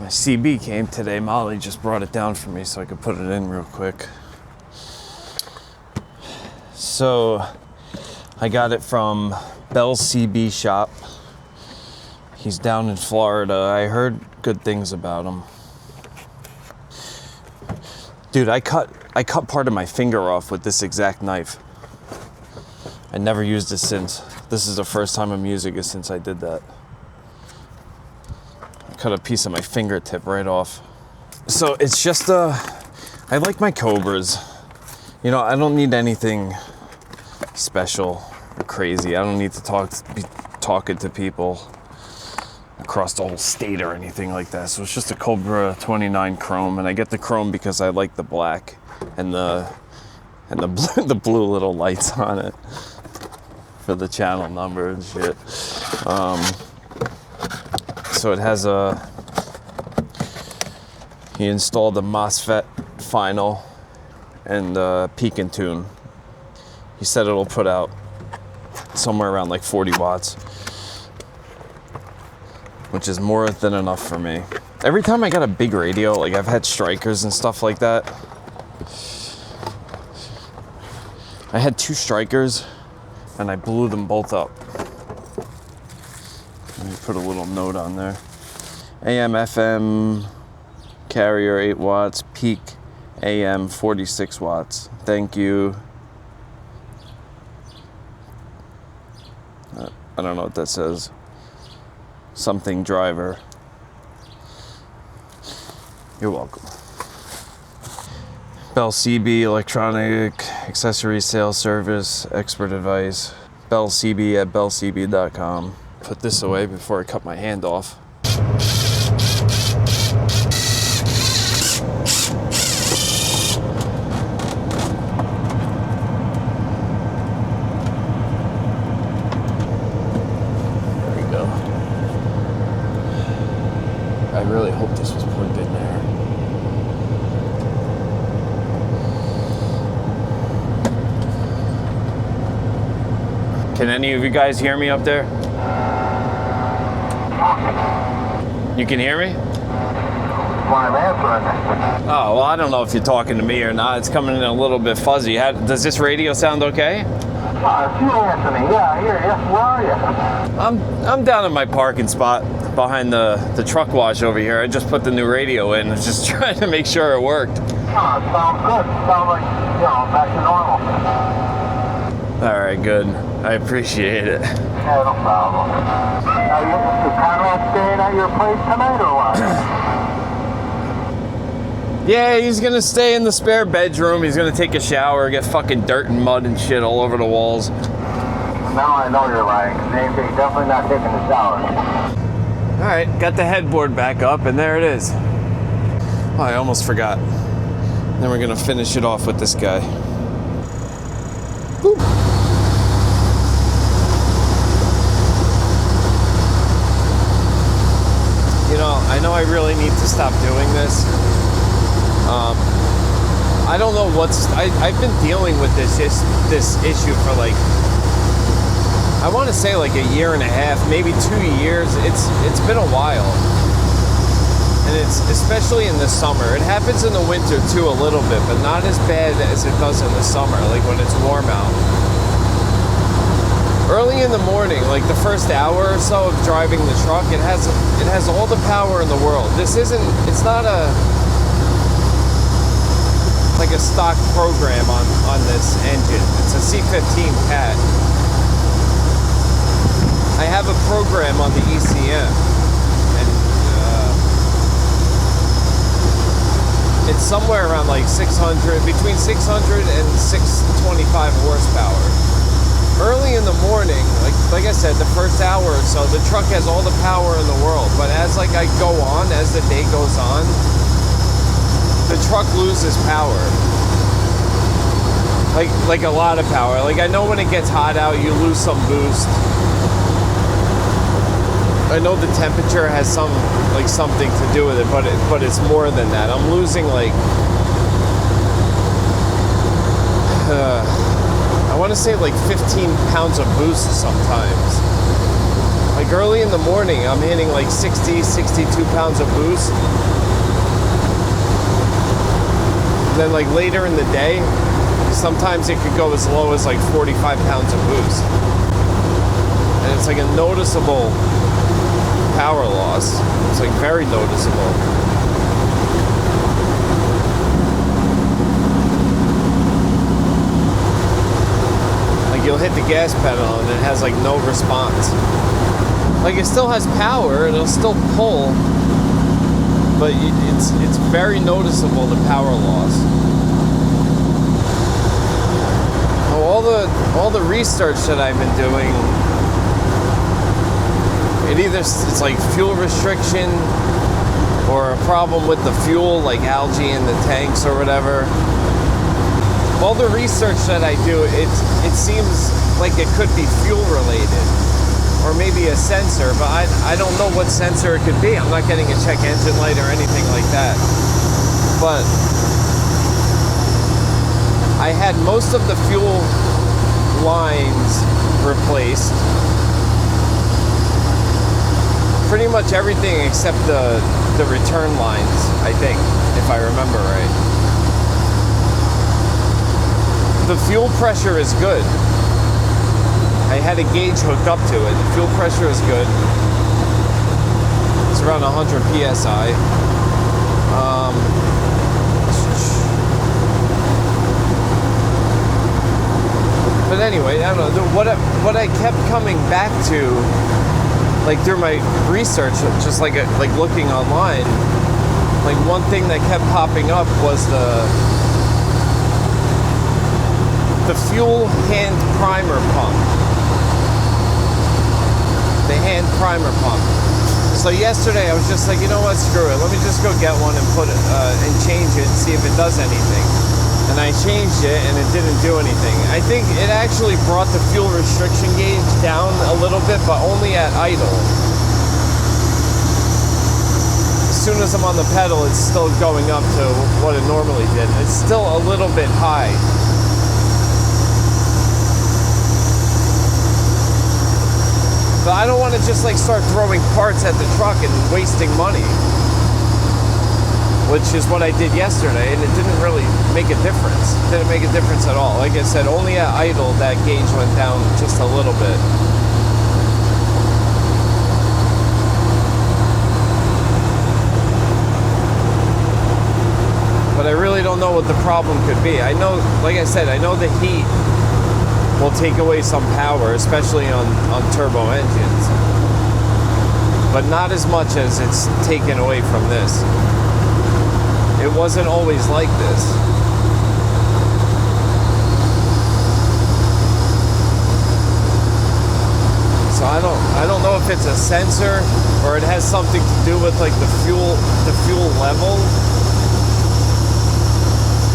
My CB came today. Molly just brought it down for me so I could put it in real quick. So I got it from Bell's CB shop. He's down in Florida. I heard good things about him. Dude, I cut part of my finger off with this exact knife. I never used it since. This is the first time I'm using it since I did that. I cut a piece of my fingertip right off. So it's just I like my Cobras. You know, I don't need anything special or crazy. I don't need to be talking to people across the whole state or anything like that. So it's just a Cobra 29 chrome, and I get the chrome because I like the black and the blue little lights on it for the channel number and shit. So it has he installed a MOSFET final and peak and tune. He said it'll put out somewhere around like 40 watts, which is more than enough for me. Every time I got a big radio, like I've had strikers and stuff like that. I had 2 strikers and I blew them both up. Let me put a little note on there. AM, FM, carrier 8 watts, peak AM 46 watts. Thank you. I don't know what that says. Something driver. You're welcome. Bell CB electronic accessory sales service, expert advice. Bell CB at bellcb.com. Put this away before I cut my hand off. I really hope this was plugged in there. Can any of you guys hear me up there? You can hear me? I'm answering. Oh, well, I don't know if you're talking to me or not. It's coming in a little bit fuzzy. Does this radio sound okay? If you answer me, yeah, I hear you. Where are you? I'm down in my parking spot behind the truck wash over here. I just put the new radio in. I was just trying to make sure it worked. Oh, it sounds good. Sounds like, back to normal. All right, good. I appreciate it. Yeah, no problem. Is Conrad staying at your place tonight or what? Yeah, he's gonna stay in the spare bedroom. He's gonna take a shower, get fucking dirt and mud and shit all over the walls. Now I know you're lying. They're definitely not taking the shower. All right, got the headboard back up, and there it is. Oh, I almost forgot. Then we're gonna finish it off with this guy. Woo. You know I really need to stop doing this. I don't know I've been dealing with this issue for like, I want to say like a year and a half, maybe 2 years. It's been a while. And it's especially in the summer. It happens in the winter too a little bit, but not as bad as it does in the summer, like when it's warm out. Early in the morning, like the first hour or so of driving the truck, it has all the power in the world. It's not like a stock program on this engine. It's a C15 Cat. I have a program on the ECM, and it's somewhere around like between 600 and 625 horsepower. Early in the morning, like I said, the first hour or so, the truck has all the power in the world. But as the day goes on, the truck loses power. Like a lot of power. Like I know when it gets hot out, you lose some boost. I know the temperature has something to do with it, but it's more than that. I'm losing like I want to say like 15 pounds of boost sometimes. Like early in the morning, I'm hitting like 60, 62 pounds of boost. And then like later in the day, sometimes it could go as low as like 45 pounds of boost. And it's like a noticeable power loss. It's like very noticeable. Like you'll hit the gas pedal and it has like no response. Like it still has power, it'll still pull, but it's very noticeable, the power loss. All the research that I've been doing, it's like fuel restriction or a problem with the fuel, like algae in the tanks or whatever. All the research that I do, it seems like it could be fuel related or maybe a sensor, but I don't know what sensor it could be. I'm not getting a check engine light or anything like that. But I had most of the fuel lines replaced. Pretty much everything except the return lines, I think, if I remember right. The fuel pressure is good. I had a gauge hooked up to it. The fuel pressure is good. It's around 100 psi. But anyway, I don't know. What I kept coming back to, like through my research, just like looking online, like one thing that kept popping up was the fuel hand primer pump. The hand primer pump. So yesterday I was just like, you know what, screw it. Let me just go get one and put it and change it and see if it does anything. And I changed it and it didn't do anything. I think it actually brought the fuel restriction gauge down a little bit, but only at idle. As soon as I'm on the pedal, it's still going up to what it normally did. It's still a little bit high. But I don't want to just like start throwing parts at the truck and wasting money, which is what I did yesterday, and it didn't really make a difference. It didn't make a difference at all. Like I said, only at idle that gauge went down just a little bit. But I really don't know what the problem could be. I know, like I said, I know the heat will take away some power, especially on turbo engines, but not as much as it's taken away from this. It wasn't always like this. So I don't know if it's a sensor or it has something to do with like the fuel level,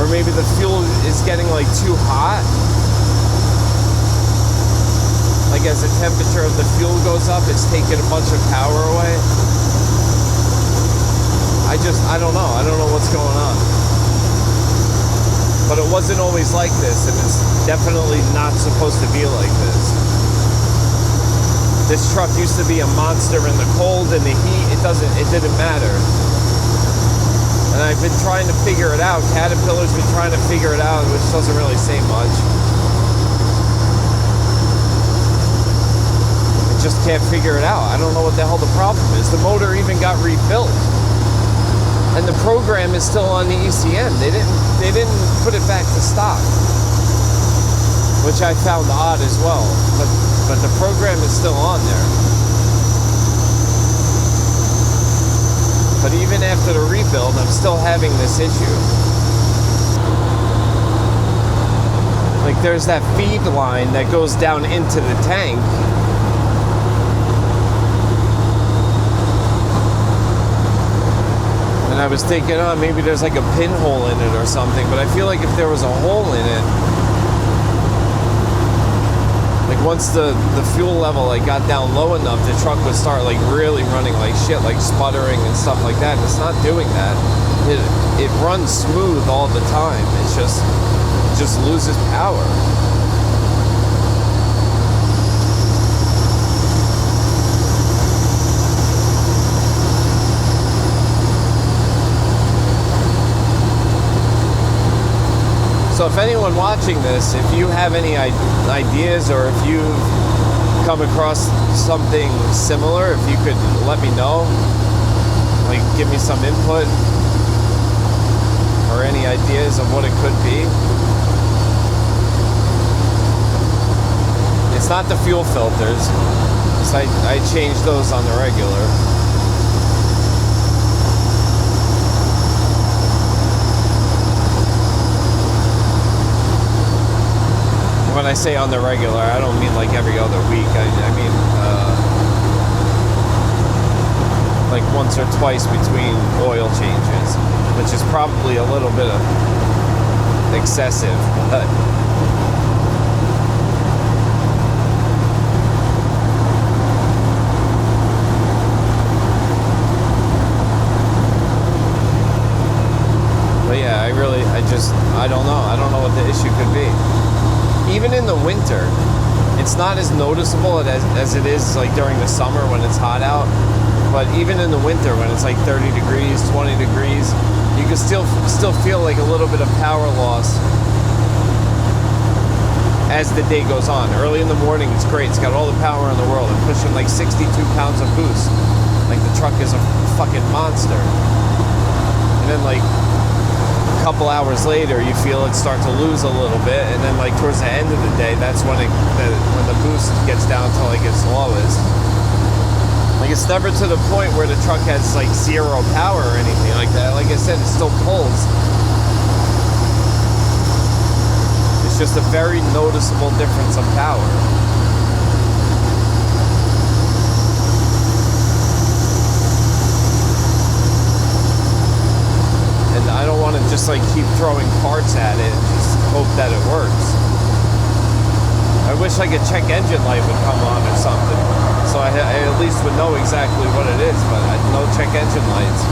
or maybe the fuel is getting like too hot. Like as the temperature of the fuel goes up, it's taking a bunch of power away. I don't know. I don't know what's going on. But it wasn't always like this, and it's definitely not supposed to be like this. This truck used to be a monster in the cold and the heat. It didn't matter. And I've been trying to figure it out. Caterpillar's been trying to figure it out, which doesn't really say much. Just can't figure it out. I don't know what the hell the problem is. The motor even got rebuilt, and the program is still on the ECM. They didn't put it back to stock, which I found odd as well. But the program is still on there. But even after the rebuild, I'm still having this issue. Like there's that feed line that goes down into the tank. And I was thinking, oh, maybe there's like a pinhole in it or something, but I feel like if there was a hole in it, like once the fuel level like got down low enough, the truck would start like really running like shit, like sputtering and stuff like that. And it's not doing that. It runs smooth all the time. It just loses power. So if anyone watching this, if you have any ideas or if you've come across something similar, if you could let me know, like give me some input or any ideas of what it could be. It's not the fuel filters, so I change those on the regular. When I say on the regular, I don't mean like every other week. I mean like once or twice between oil changes, which is probably a little bit of excessive, but yeah, I don't know. I don't know what the issue could be. Even in the winter, it's not as noticeable as it is like during the summer when it's hot out. But even in the winter when it's like 30 degrees, 20 degrees, you can still feel like a little bit of power loss as the day goes on. Early in the morning, it's great. It's got all the power in the world. I'm pushing like 62 pounds of boost. Like the truck is a fucking monster. And then like couple hours later you feel it start to lose a little bit, and then like towards the end of the day, that's when the boost gets down to like its lowest. Like it's never to the point where the truck has like zero power or anything like that. Like I said, it still pulls. It's just a very noticeable difference of power. I don't want to just like keep throwing parts at it and just hope that it works. I wish like a check engine light would come on or something, so I at least would know exactly what it is, but no check engine lights.